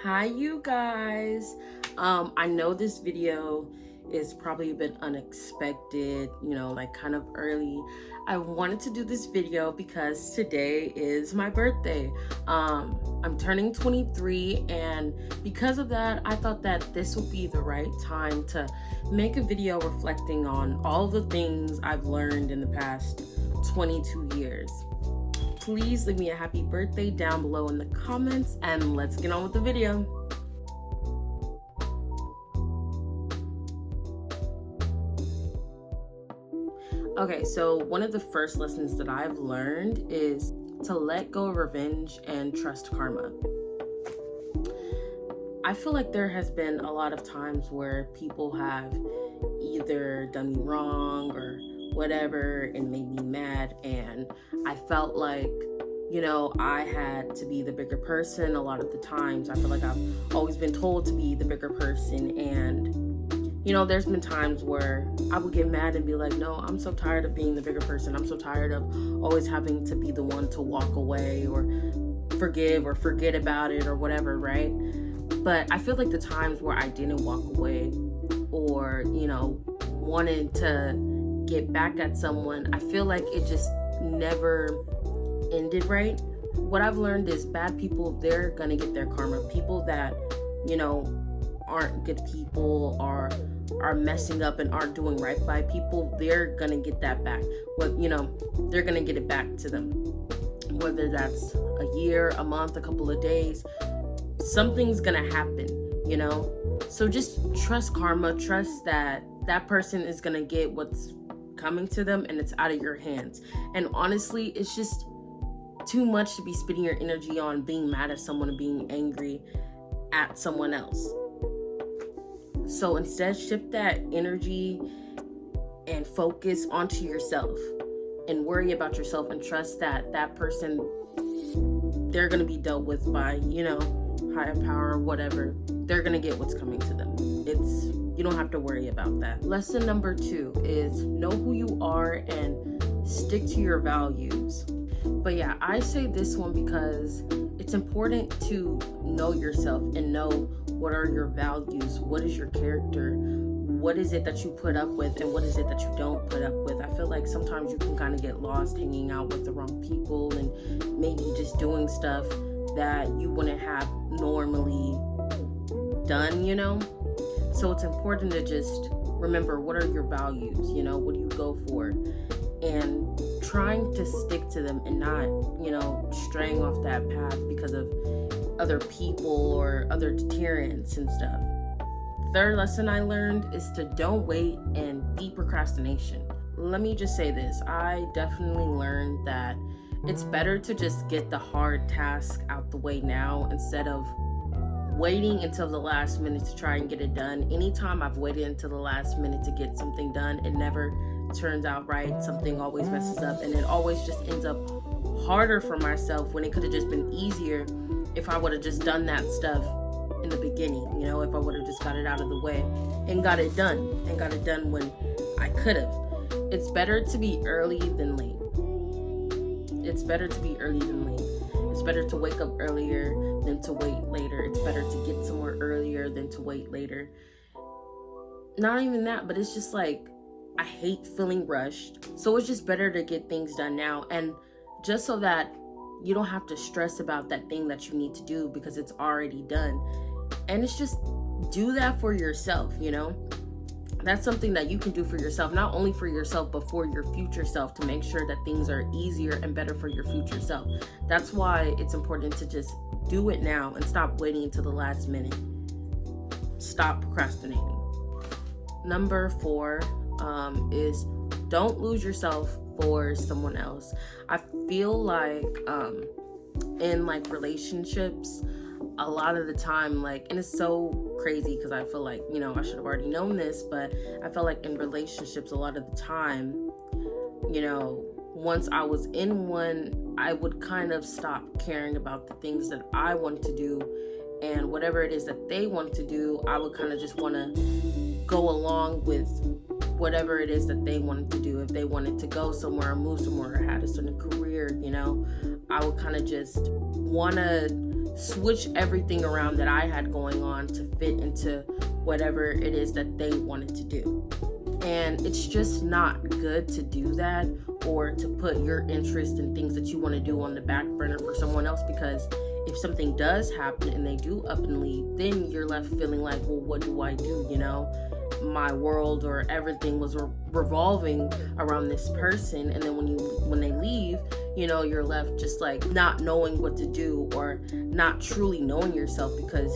Hi, you guys. I know this video is probably a bit unexpected, like kind of early. I wanted to do this video because today is my birthday. I'm turning 23, and because of that, I thought that this would be the right time to make a video reflecting on all the things I've learned in the past 22 years. Please leave me a happy birthday down below in the comments, and let's get on with the video. Okay, so one of the first lessons that I've learned is to let go of revenge and trust karma. I feel like there has been a lot of times where people have either done me wrong or whatever and made me mad, and I felt like I had to be the bigger person. A lot of the times I feel like I've always been told to be the bigger person, and there's been times where I would get mad and be like, no, I'm so tired of being the bigger person. I'm so tired of always having to be the one to walk away or forgive or forget about it or whatever, right? But I feel like the times where I didn't walk away or wanted to get back at someone, I feel like it just never ended right. What I've learned is bad people, they're gonna get their karma. People that aren't good people or are messing up and aren't doing right by people, they're gonna get that back. They're gonna get it back to them, whether that's a year, a month, a couple of days. Something's gonna happen, so just trust karma. Trust that person is gonna get what's coming to them, and it's out of your hands. And honestly, it's just too much to be spending your energy on being mad at someone and being angry at someone else. So instead, shift that energy and focus onto yourself and worry about yourself, and trust that person, they're going to be dealt with by, higher power or whatever. They're going to get what's coming to them. You don't have to worry about that. Lesson number 2 is know who you are and stick to your values. But yeah, I say this one because it's important to know yourself and know what are your values, what is your character, what is it that you put up with, and what is it that you don't put up with. I feel like sometimes you can kind of get lost hanging out with the wrong people and maybe just doing stuff that you wouldn't have normally done, So it's important to just remember, what are your values, what do you go for? And trying to stick to them and not, straying off that path because of other people or other deterrents and stuff. Third lesson I learned is to don't wait and beat procrastination. Let me just say this. I definitely learned that it's better to just get the hard task out the way now instead of waiting until the last minute to try and get it done. Anytime I've waited until the last minute to get something done, it never turns out right. Something always messes up, and it always just ends up harder for myself when it could have just been easier if I would have just done that stuff in the beginning, if I would have just got it out of the way and got it done when I could have. It's better to be early than late. It's better to be early than late. It's better to wake up earlier than to wait later. It's better to get somewhere earlier than to wait later. Not even that, but it's just like, I hate feeling rushed. So it's just better to get things done now, and just so that you don't have to stress about that thing that you need to do because it's already done. And it's just do that for yourself, That's something that you can do for yourself, not only for yourself, but for your future self, to make sure that things are easier and better for your future self. That's why it's important to just do it now and stop waiting until the last minute. Stop procrastinating. Number 4 is don't lose yourself for someone else. I feel like in relationships, a lot of the time, and it's so crazy because I feel like, I should have already known this, but I feel like in relationships a lot of the time, once I was in one, I would kind of stop caring about the things that I wanted to do, and whatever it is that they want to do, I would kind of just want to go along with whatever it is that they wanted to do. If they wanted to go somewhere or move somewhere or had a certain career, I would kind of just want to switch everything around that I had going on to fit into whatever it is that they wanted to do. And it's just not good to do that, or to put your interest in things that you want to do on the back burner for someone else, because if something does happen and they do up and leave, then you're left feeling like, well, what do I do? My world or everything was revolving around this person, and then when they leave, you're left just like not knowing what to do, or not truly knowing yourself, because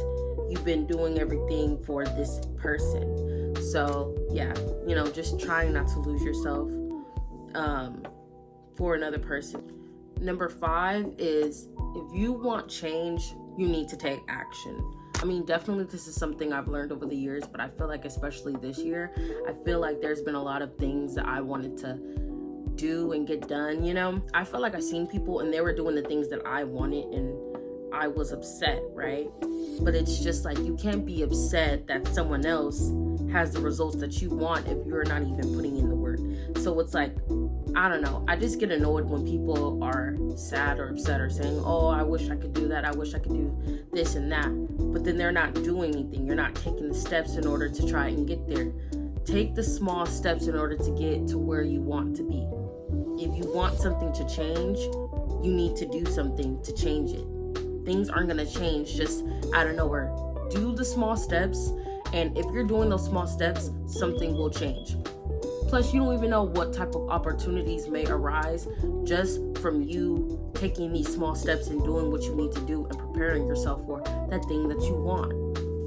you've been doing everything for this person. So yeah, just trying not to lose yourself for another person. Number 5 is, if you want change, you need to take action. I mean, definitely this is something I've learned over the years, but I feel like especially this year, I feel like there's been a lot of things that I wanted to do and get done, I feel like I seen people and they were doing the things that I wanted and I was upset, right? But it's just like, you can't be upset that someone else has the results that you want if you're not even putting in the work. So it's like, I don't know, I just get annoyed when people are sad or upset or saying, oh, I wish I could do that, I wish I could do this and that, but then they're not doing anything. You're not taking the steps in order to try and get there. Take the small steps in order to get to where you want to be. If you want something to change, you need to do something to change it. Things aren't going to change just out of nowhere. Do the small steps, and if you're doing those small steps, something will change. Plus, you don't even know what type of opportunities may arise just from you taking these small steps and doing what you need to do and preparing yourself for that thing that you want.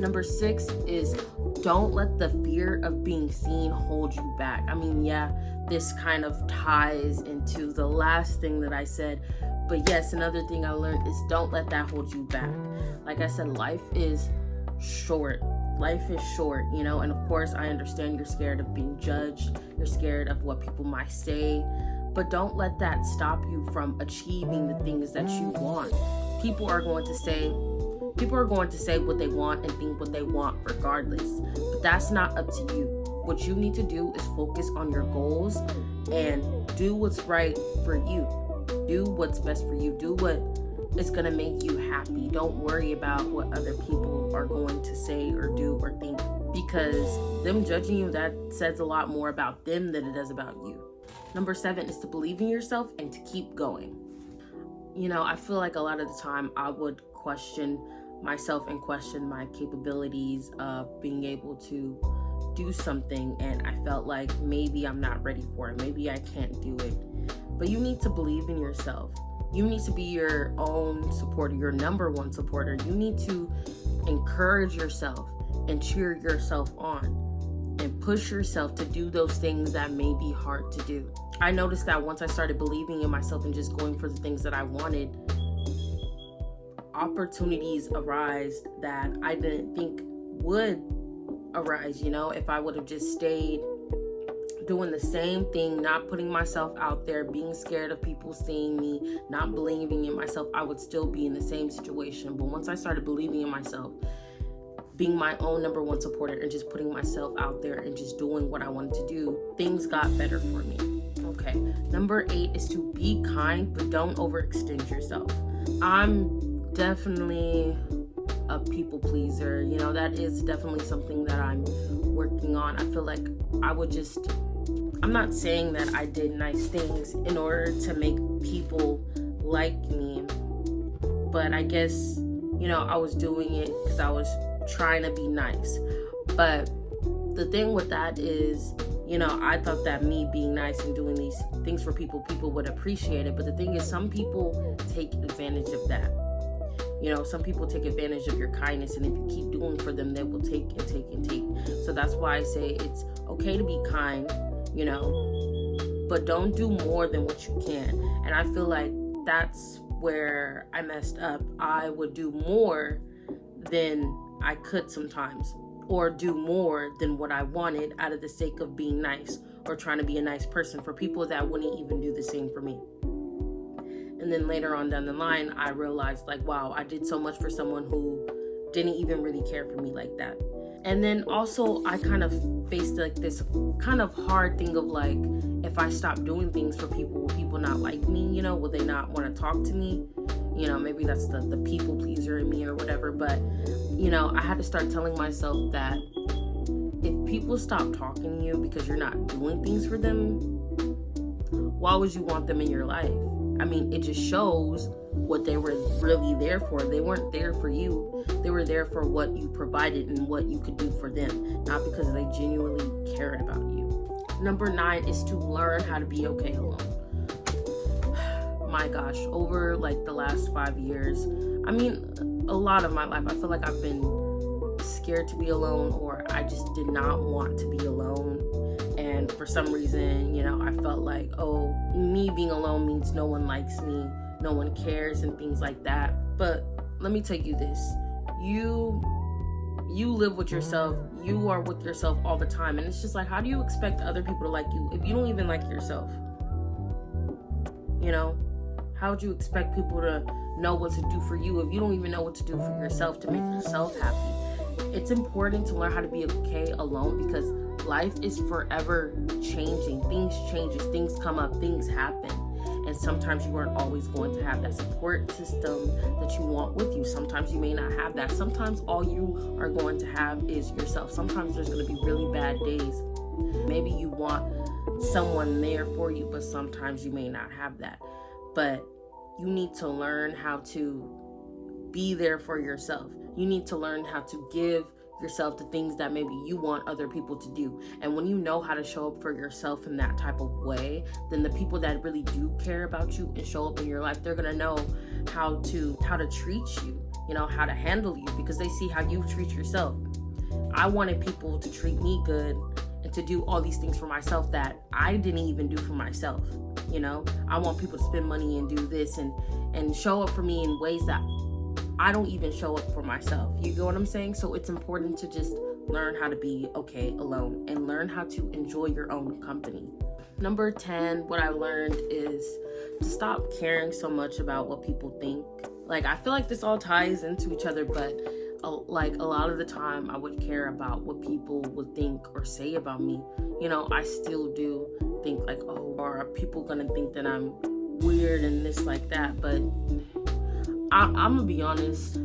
Number 6 is, don't let the fear of being seen hold you back. I mean, yeah, this kind of ties into the last thing that I said. But yes, another thing I learned is, don't let that hold you back. Like I said, life is short. Life is short, and of course I understand you're scared of being judged. You're scared of what people might say, but don't let that stop you from achieving the things that you want. People are going to say what they want and think what they want regardless, but that's not up to you. What you need to do is focus on your goals and do what's right for you. Do what's best for you. Do what is going to make you happy. Don't worry about what other people are going to say or do or think, because them judging you, that says a lot more about them than it does about you. Number 7 is to believe in yourself and to keep going. I feel like a lot of the time I would question myself and question my capabilities of being able to do something, and I felt like maybe I'm not ready for it. Maybe I can't do it. But you need to believe in yourself. You need to be your own supporter, your number one supporter. You need to encourage yourself and cheer yourself on and push yourself to do those things that may be hard to do. I noticed that once I started believing in myself and just going for the things that I wanted, opportunities arise that I didn't think would arise, if I would have just stayed doing the same thing, not putting myself out there, being scared of people seeing me, not believing in myself, I would still be in the same situation. But once I started believing in myself, being my own number one supporter, and just putting myself out there and just doing what I wanted to do, things got better for me. Okay, number 8 is to be kind, but don't overextend yourself. I'm definitely a people pleaser. That is definitely something that I'm working on. I feel like I'm not saying that I did nice things in order to make people like me, but I guess, I was doing it because I was trying to be nice. But the thing with that is, I thought that me being nice and doing these things for people would appreciate it. But the thing is, some people take advantage of that. Some people take advantage of your kindness, and if you keep doing for them, they will take and take and take. So that's why I say it's okay to be kind, but don't do more than what you can. And I feel like that's where I messed up. I would do more than I could sometimes, or do more than what I wanted out of the sake of being nice or trying to be a nice person for people that wouldn't even do the same for me. And then later on down the line, I realized like, wow, I did so much for someone who didn't even really care for me like that. And then also I kind of faced like this kind of hard thing of like, if I stop doing things for people, will people not like me? Will they not want to talk to me? You know, maybe that's the people pleaser in me or whatever. But, I had to start telling myself that if people stop talking to you because you're not doing things for them, why would you want them in your life? I mean, it just shows what they were really there for. They weren't there for you. They were there for what you provided and what you could do for them, not because they genuinely cared about you. Number 9 is to learn how to be okay alone. My gosh, over like the last 5 years, a lot of my life, I feel like I've been scared to be alone, or I just did not want to be alone. And for some reason, I felt like, oh, me being alone means no one likes me, no one cares, and things like that. But let me tell you this. You live with yourself. You are with yourself all the time. And it's just like, how do you expect other people to like you if you don't even like yourself? How would you expect people to know what to do for you if you don't even know what to do for yourself to make yourself happy? It's important to learn how to be okay alone, because life is forever changing. Things change, things come up, things happen. And sometimes you aren't always going to have that support system that you want with you. Sometimes you may not have that. Sometimes all you are going to have is yourself. Sometimes there's going to be really bad days. Maybe you want someone there for you, but sometimes you may not have that. But you need to learn how to be there for yourself. You need to learn how to give yourself the things that maybe you want other people to do. And when you know how to show up for yourself in that type of way, then the people that really do care about you and show up in your life, they're gonna know how to treat you, how to handle you, because they see how you treat yourself. I wanted people to treat me good and to do all these things for myself that I didn't even do for myself. I want people to spend money and do this and show up for me in ways that I don't even show up for myself. You get what I'm saying? So it's important to just learn how to be okay alone and learn how to enjoy your own company. Number 10, what I learned is to stop caring so much about what people think. Like, I feel like this all ties into each other, but a lot of the time I would care about what people would think or say about me. I still do think like, oh, are people gonna think that I'm weird and this like that? But I'm gonna be honest,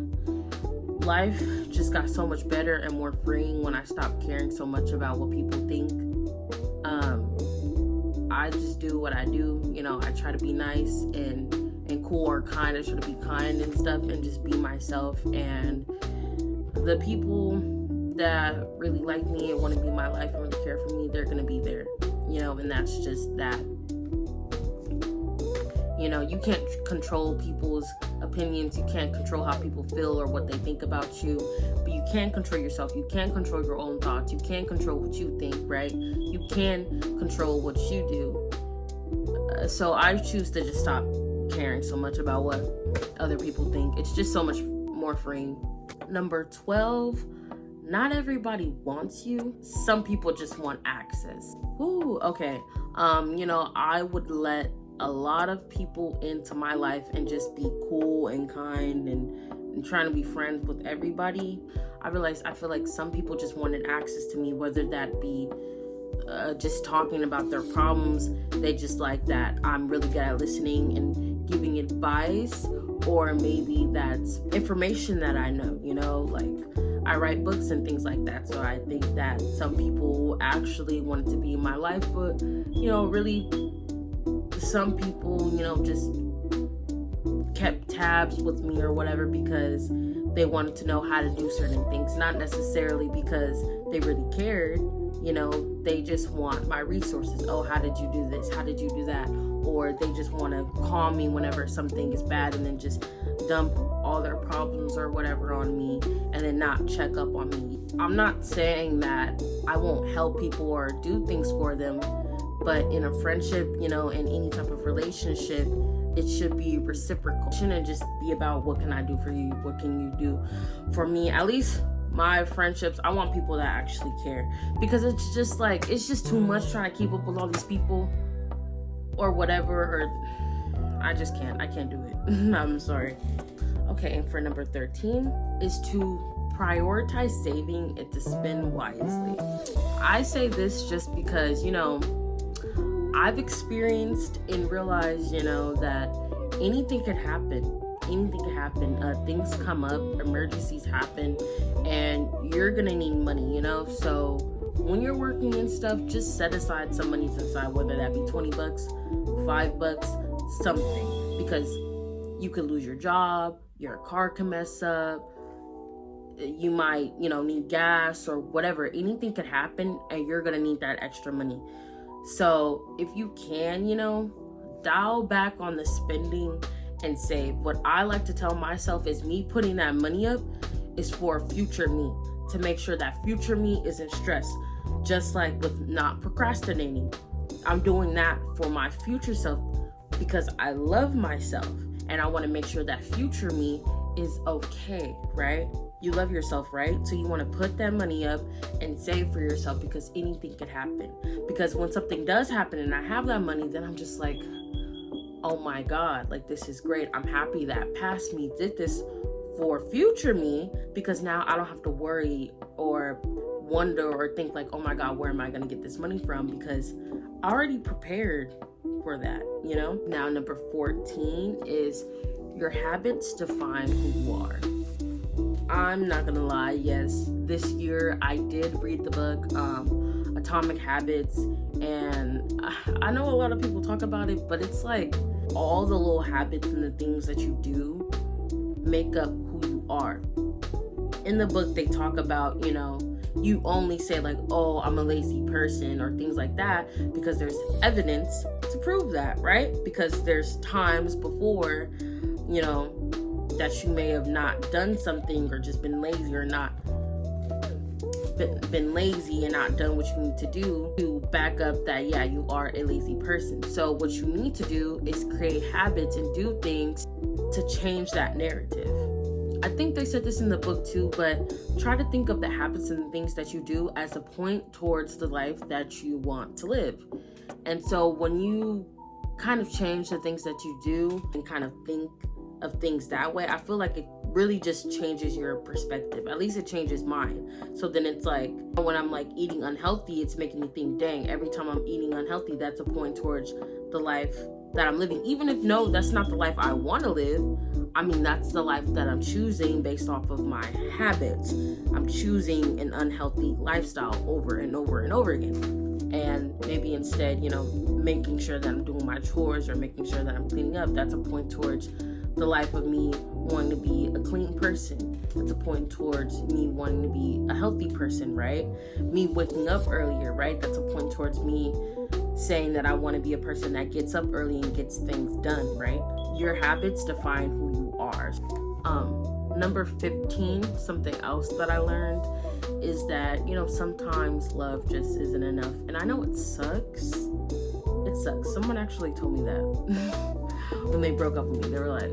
life just got so much better and more freeing when I stopped caring so much about what people think. I just do what I do. I try to be nice and cool or kind. I try to be kind and stuff and just be myself. And the people that really like me and want to be in my life and really care for me, they're gonna be there. And that's just that. You can't control people's opinions. You can't control how people feel or what they think about you, but you can control yourself. You can control your own thoughts. You can control what you think, right? You can control what you do. So I choose to just stop caring so much about what other people think. It's just so much more freeing. Number 12, not everybody wants you. Some people just want access. Ooh, okay. I would let a lot of people into my life and just be cool and kind and trying to be friends with everybody. I feel like some people just wanted access to me, whether that be just talking about their problems. They just like that I'm really good at listening and giving advice, or maybe that's information that I know, like I write books and things like that. So I think that some people actually wanted to be in my life, but really some people, just kept tabs with me or whatever because they wanted to know how to do certain things, not necessarily because they really cared. They just want my resources. Oh, how did you do this? How did you do that? Or they just want to call me whenever something is bad and then just dump all their problems or whatever on me and then not check up on me. I'm not saying that I won't help people or do things for them, but in a friendship, in any type of relationship, it should be reciprocal. It shouldn't just be about what can I do for you? What can you do for me? At least my friendships, I want people that actually care, because it's just too much trying to keep up with all these people or whatever, or I can't do it. I'm sorry. Okay, and for number 13 is to prioritize saving and to spend wisely. I say this just because, I've experienced and realized, that anything could happen. anything can happen. Things come up, emergencies happen, and you're gonna need money, you know? So when you're working and stuff, just set aside some money to the side, whether that be 20 bucks, $5, something, because you could lose your job, your car can mess up, you might, you know, need gas or whatever. Anything could happen and you're gonna need that extra money. So if you can, you know, dial back on the spending and save. What I like to tell myself is me putting that money up is for future me, to make sure that future me isn't stressed. Just like with not procrastinating, I'm doing that for my future self because I love myself and I want to make sure that future me is okay, right? You love yourself, right? So you want to put that money up and save for yourself because anything could happen. Because when something does happen and I have that money, then I'm just like, oh my God, like this is great. I'm happy that past me did this for future me, because now I don't have to worry or wonder or think like, oh my God, where am I going to get this money from? Because I already prepared for that, you know? Now, number 14 is your habits define who you are. I'm not gonna lie, yes, this year I did read the book, Atomic Habits, and I know a lot of people talk about it, but it's like all the little habits and the things that you do make up who you are. In the book, they talk about, you know, you only say like, oh, I'm a lazy person or things like that because there's evidence to prove that, right? Because there's times before, you know, that you may have not done something or just been lazy or not been lazy and not done what you need to do to back up that, yeah, you are a lazy person. So what you need to do is create habits and do things to change that narrative. I think they said this in the book too, but try to think of the habits and the things that you do as a point towards the life that you want to live. And so when you kind of change the things that you do and kind of think of things that way, I feel like it really just changes your perspective. At least it changes mine. So then it's like when I'm like eating unhealthy, it's making me think, dang, every time I'm eating unhealthy, that's a point towards the life that I'm living. Even if no, that's not the life I want to live. I mean, that's the life that I'm choosing based off of my habits. I'm choosing an unhealthy lifestyle over and over and over again. And maybe instead, you know, making sure that I'm doing my chores or making sure that I'm cleaning up, that's a point towards the life of me wanting to be a clean person. That's a point towards me wanting to be a healthy person, right? Me waking up earlier, right? That's a point towards me saying that I want to be a person that gets up early and gets things done, right? Your habits define who you are. Number 15, something else that I learned is that, you know, sometimes love just isn't enough. And I know it sucks. It sucks. Someone actually told me that when they broke up with me. They were like,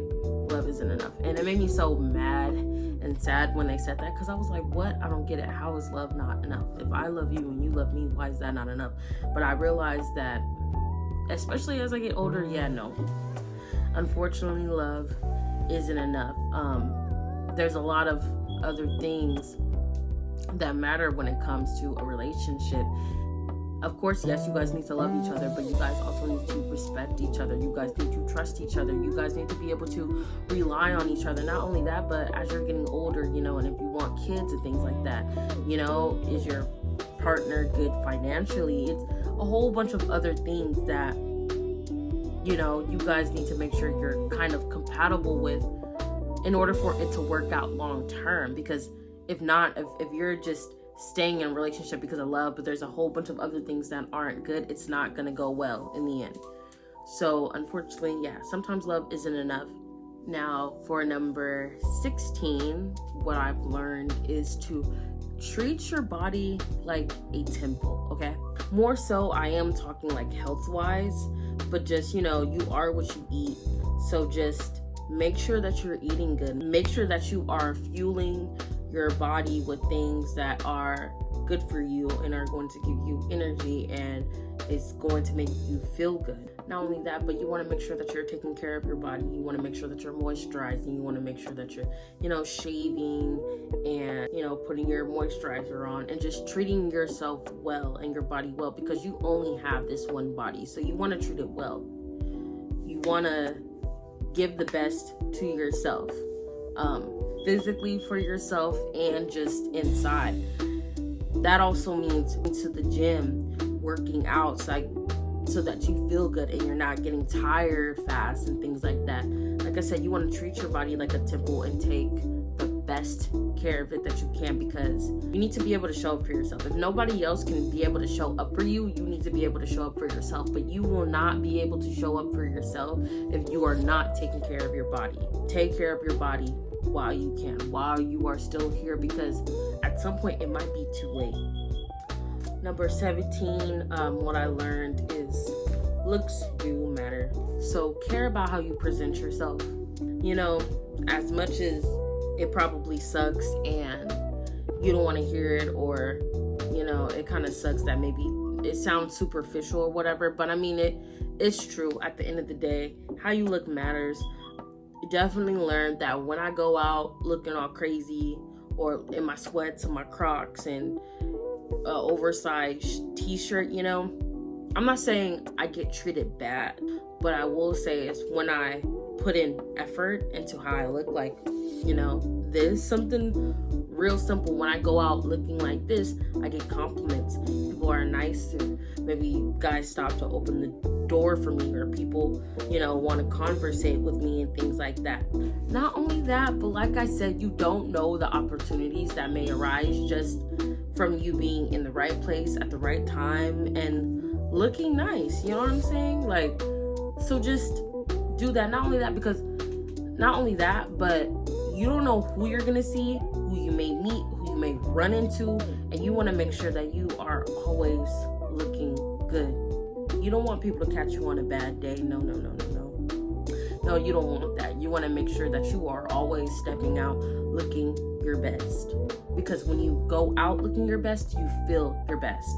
love isn't enough. And it made me so mad and sad when they said that, because I was like, what? I don't get it. How is love not enough? If I love you and you love me, why is that not enough? But I realized that, especially as I get older, yeah, no. Unfortunately, love isn't enough. There's a lot of other things that matter when it comes to a relationship. Of course, yes, you guys need to love each other, but you guys also need to respect each other. You guys need to trust each other. You guys need to be able to rely on each other. Not only that, but as you're getting older, you know, and if you want kids and things like that, you know, is your partner good financially? It's a whole bunch of other things that, you know, you guys need to make sure you're kind of compatible with in order for it to work out long term. Because if not, if you're just staying in a relationship because of love, but there's a whole bunch of other things that aren't good, it's not gonna go well in the end. So unfortunately, yeah, sometimes love isn't enough. Now for number 16, what I've learned is to treat your body like a temple, okay? More so, I am talking like health-wise, but just, you know, you are what you eat. So just make sure that you're eating good. Make sure that you are fueling your body with things that are good for you and are going to give you energy and is going to make you feel good. Not only that, but you want to make sure that you're taking care of your body. You want to make sure that you're moisturizing. You want to make sure that you're, you know, shaving and, you know, putting your moisturizer on and just treating yourself well and your body well, because you only have this one body. So you want to treat it well. You want to give the best to yourself, physically for yourself and just inside. That also means to the gym, working out, so that you feel good and you're not getting tired fast and things like that. Like I said, you want to treat your body like a temple and take the best care of it that you can, because you need to be able to show up for yourself. If nobody else can be able to show up for you, you need to be able to show up for yourself. But you will not be able to show up for yourself if you are not taking care of your body. Take care of your body while you can, while you are still here, because at some point it might be too late. Number 17, what I learned is looks do matter. So care about how you present yourself. You know, as much as it probably sucks and you don't want to hear it, or, you know, it kind of sucks that maybe it sounds superficial or whatever, but I mean, it's true. At the end of the day, how you look matters. Definitely learned that when I go out looking all crazy, or in my sweats and my Crocs and oversized t-shirt, you know, I'm not saying I get treated bad, but I will say is when I put in effort into how I look, like, you know, this something real simple. When I go out looking like this, I get compliments. People are nice, and maybe guys stop to open the door for me, or people, you know, want to conversate with me and things like that. Not only that, but like I said, you don't know the opportunities that may arise just from you being in the right place at the right time and looking nice. You know what I'm saying? Like, so just do that. Not only that, but you don't know who you're gonna see, who you may meet, who you may run into, and you want to make sure that you are always looking good. You don't want people to catch you on a bad day. No, you don't want that. You want to make sure that you are always stepping out looking your best, because when you go out looking your best, you feel your best,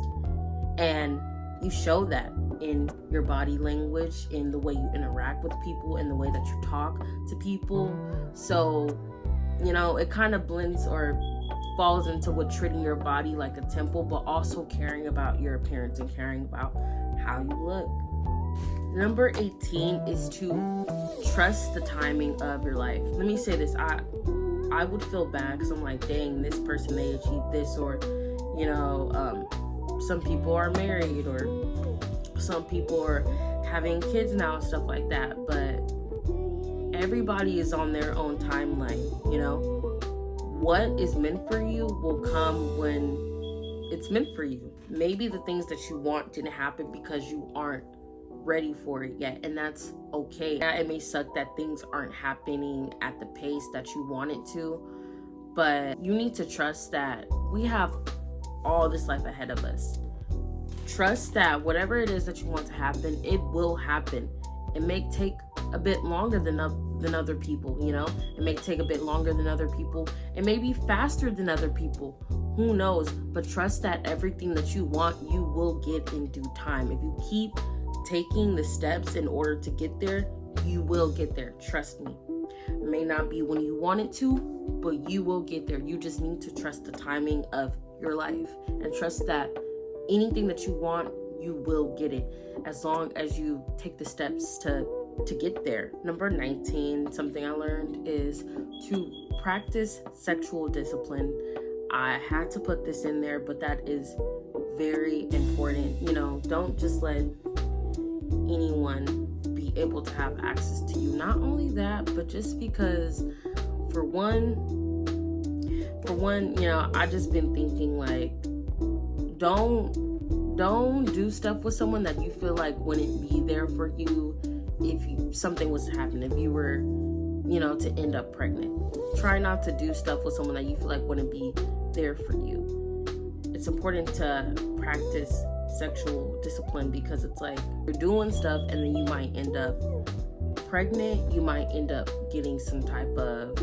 and you show that in your body language, in the way you interact with people, in the way that you talk to people. So, you know, it kind of blends or falls into what treating your body like a temple, but also caring about your appearance and caring about how you look. Number 18 is to trust the timing of your life. Let me say this. I would feel bad because I'm like, dang, this person, they achieved this, or, you know, some people are married, or some people are having kids now and stuff like that, but everybody is on their own timeline. You know, what is meant for you will come when it's meant for you. Maybe the things that you want didn't happen because you aren't ready for it yet, and that's okay. Yeah, it may suck that things aren't happening at the pace that you want it to, but you need to trust that we have all this life ahead of us. Trust that whatever it is that you want to happen, it will happen. It may take a bit longer than other people, you know? It may take a bit longer than other people. It may be faster than other people. Who knows? But trust that everything that you want, you will get in due time. If you keep taking the steps in order to get there, you will get there. Trust me. It may not be when you want it to, but you will get there. You just need to trust the timing of your life and trust that anything that you want, you will get it, as long as you take the steps to get there. Number 19, something I learned is to practice sexual discipline. I had to put this in there, but that is very important. You know, don't just let anyone be able to have access to you. Not only that, but just because for one, you know, I just been thinking, like, don't do stuff with someone that you feel like wouldn't be there for you if something was to happen, if you were, you know, to end up pregnant. Try not to do stuff with someone that you feel like wouldn't be there for you. It's important to practice sexual discipline, because it's like you're doing stuff and then you might end up pregnant, you might end up getting some type of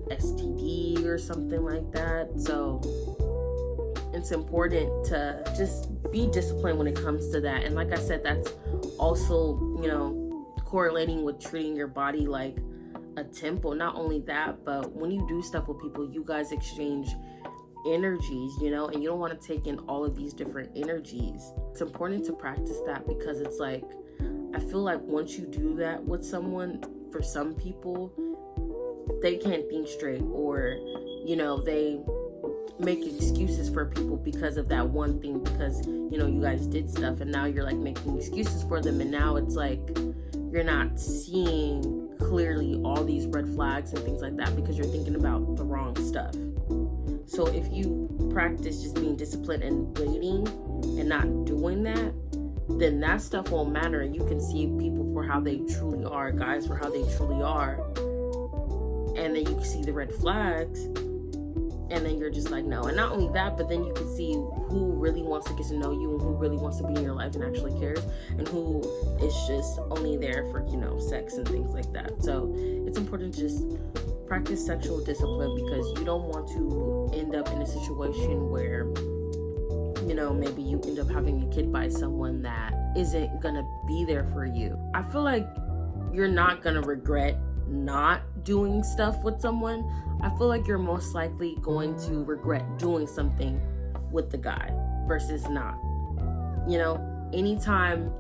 STD or something like that. So it's important to just be disciplined when it comes to that. And like I said, that's also, you know, correlating with treating your body like a temple. Not only that, but when you do stuff with people, you guys exchange energies, you know, and you don't want to take in all of these different energies. It's important to practice that, because it's like, I feel like once you do that with someone, for some people, they can't think straight, or, they make excuses for people because of that one thing, because, you guys did stuff, and now you're like making excuses for them, and now it's like you're not seeing clearly all these red flags and things like that because you're thinking about the wrong stuff. So if you practice just being disciplined and waiting and not doing that, then that stuff won't matter, and you can see people for how they truly are, guys for how they truly are, and then you can see the red flags, and then you're just like, no. And not only that, but then you can see who really wants to get to know you and who really wants to be in your life and actually cares, and who is just only there for, sex and things like that. So it's important to just practice sexual discipline, because you don't want to end up in a situation where, maybe you end up having a kid by someone that isn't gonna be there for you. I feel like you're not gonna regret not doing stuff with someone. I feel like you're most likely going to regret doing something with the guy versus not. Anytime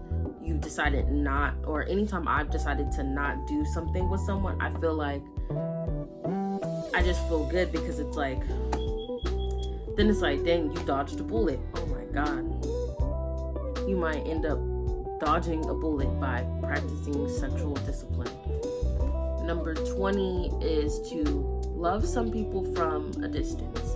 you decided not, or anytime I've decided to not do something with someone, I feel like I just feel good, because it's like, then it's like, dang, you dodged a bullet. Oh my God. You might end up dodging a bullet by practicing sexual discipline. Number 20 is to love some people from a distance.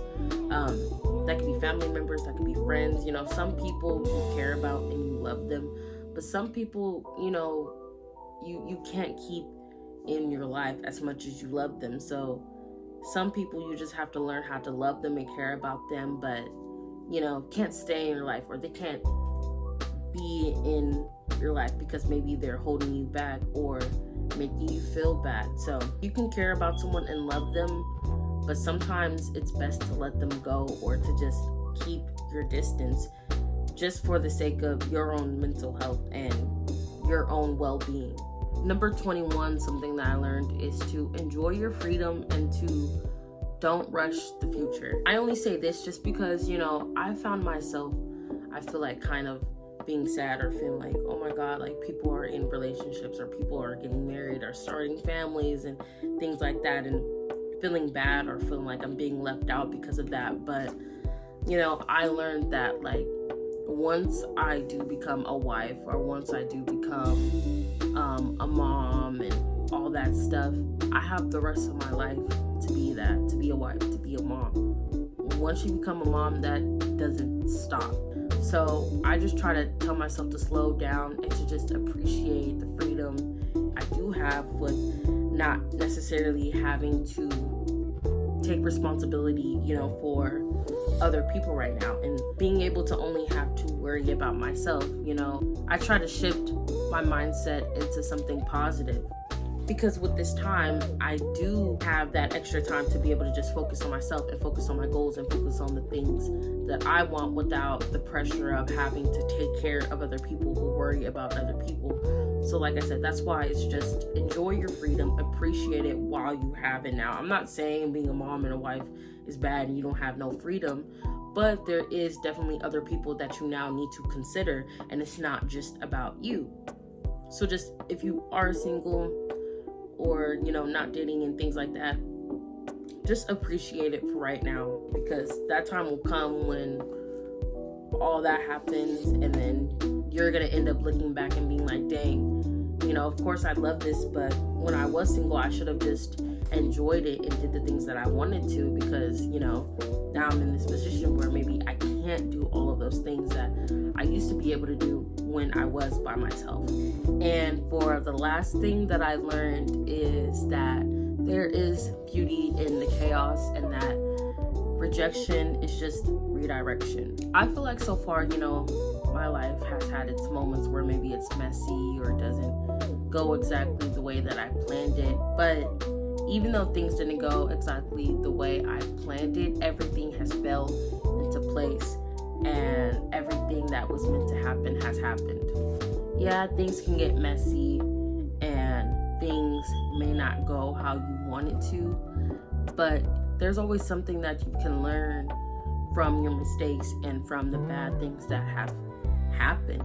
That could be family members, that could be friends. Some people you care about and you love them, but some people, you can't keep in your life as much as you love them. So some people you just have to learn how to love them and care about them, but can't stay in your life, or they can't be in your life because maybe they're holding you back or making you feel bad. So you can care about someone and love them, but sometimes it's best to let them go, or to just keep your distance, just for the sake of your own mental health and your own well-being. Number 21, something that I learned, is to enjoy your freedom and to don't rush the future. I only say this just because, I found myself, I feel like, kind of being sad or feeling like, oh my God, like people are in relationships, or people are getting married or starting families and things like that, and feeling bad or feeling like I'm being left out because of that. But, I learned that, like, once I do become a wife, or once I do become a mom and all that stuff, I have the rest of my life to be that, to be a wife, to be a mom. Once you become a mom, that doesn't stop. So I just try to tell myself to slow down and to just appreciate the freedom I do have with not necessarily having to take responsibility, for other people right now, and being able to only have to worry about myself. I try to shift my mindset into something positive, because with this time, I do have that extra time to be able to just focus on myself and focus on my goals and focus on the things that I want, without the pressure of having to take care of other people who worry about other people. So like I said, that's why it's just enjoy your freedom, appreciate it while you have it now. I'm not saying being a mom and a wife is bad and you don't have no freedom, but there is definitely other people that you now need to consider, and it's not just about you. So just, if you are single, or not dating and things like that, just appreciate it for right now, because that time will come when all that happens, and then you're gonna end up looking back and being like, dang, of course I love this, but when I was single, I should have just enjoyed it and did the things that I wanted to, because now I'm in this position where maybe I can't do all of those things that I used to be able to do when I was by myself. And for the last thing that I learned is that there is beauty in the chaos, and that rejection is just redirection. I feel like so far, my life has had its moments where maybe it's messy or doesn't go exactly the way that I planned it, but even though things didn't go exactly the way I planned it, everything has fell into place, and everything that was meant to happen has happened. Yeah, things can get messy, and things may not go how you want it to, but there's always something that you can learn from your mistakes and from the bad things that have happened.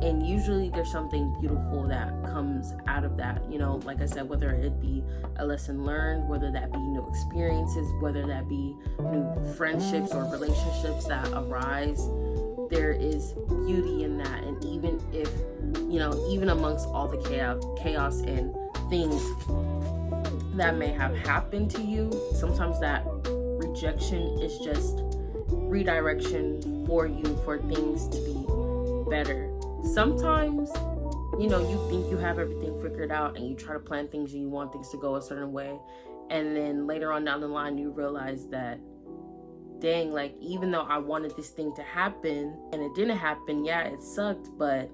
And usually there's something beautiful that comes out of that, you know, like I said, whether it be a lesson learned, whether that be new experiences, whether that be new friendships or relationships that arise, there is beauty in that. And even if, you know, even amongst all the chaos and things that may have happened to you, sometimes that rejection is just redirection for you, for things to be better. Sometimes, you know, you think you have everything figured out and you try to plan things and you want things to go a certain way, and then later on down the line you realize that, dang, like, even though I wanted this thing to happen and it didn't happen, yeah, it sucked, but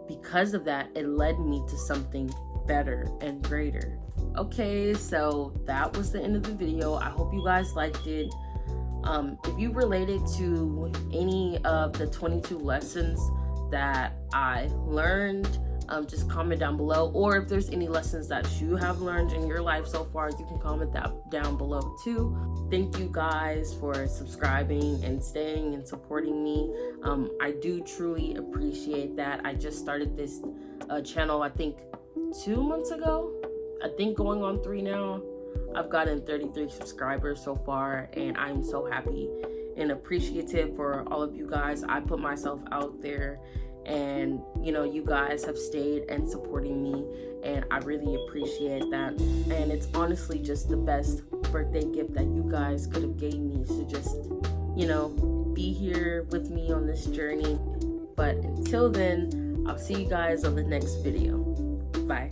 because of that, it led me to something better and greater. Okay, so that was the end of the video. I hope you guys liked it. If you related to any of the 22 lessons that I learned, just comment down below. Or if there's any lessons that you have learned in your life so far, you can comment that down below too. Thank you guys for subscribing and staying and supporting me. I do truly appreciate that. I just started this channel, I think 2 months ago. I think going on 3 now. I've gotten 33 subscribers so far, and I'm so happy and appreciative for all of you guys. I put myself out there, and you know, you guys have stayed and supporting me, and I really appreciate that. And it's honestly just the best birthday gift that you guys could have gave me, to just, you know, be here with me on this journey. But until then, I'll see you guys on the next video. Bye.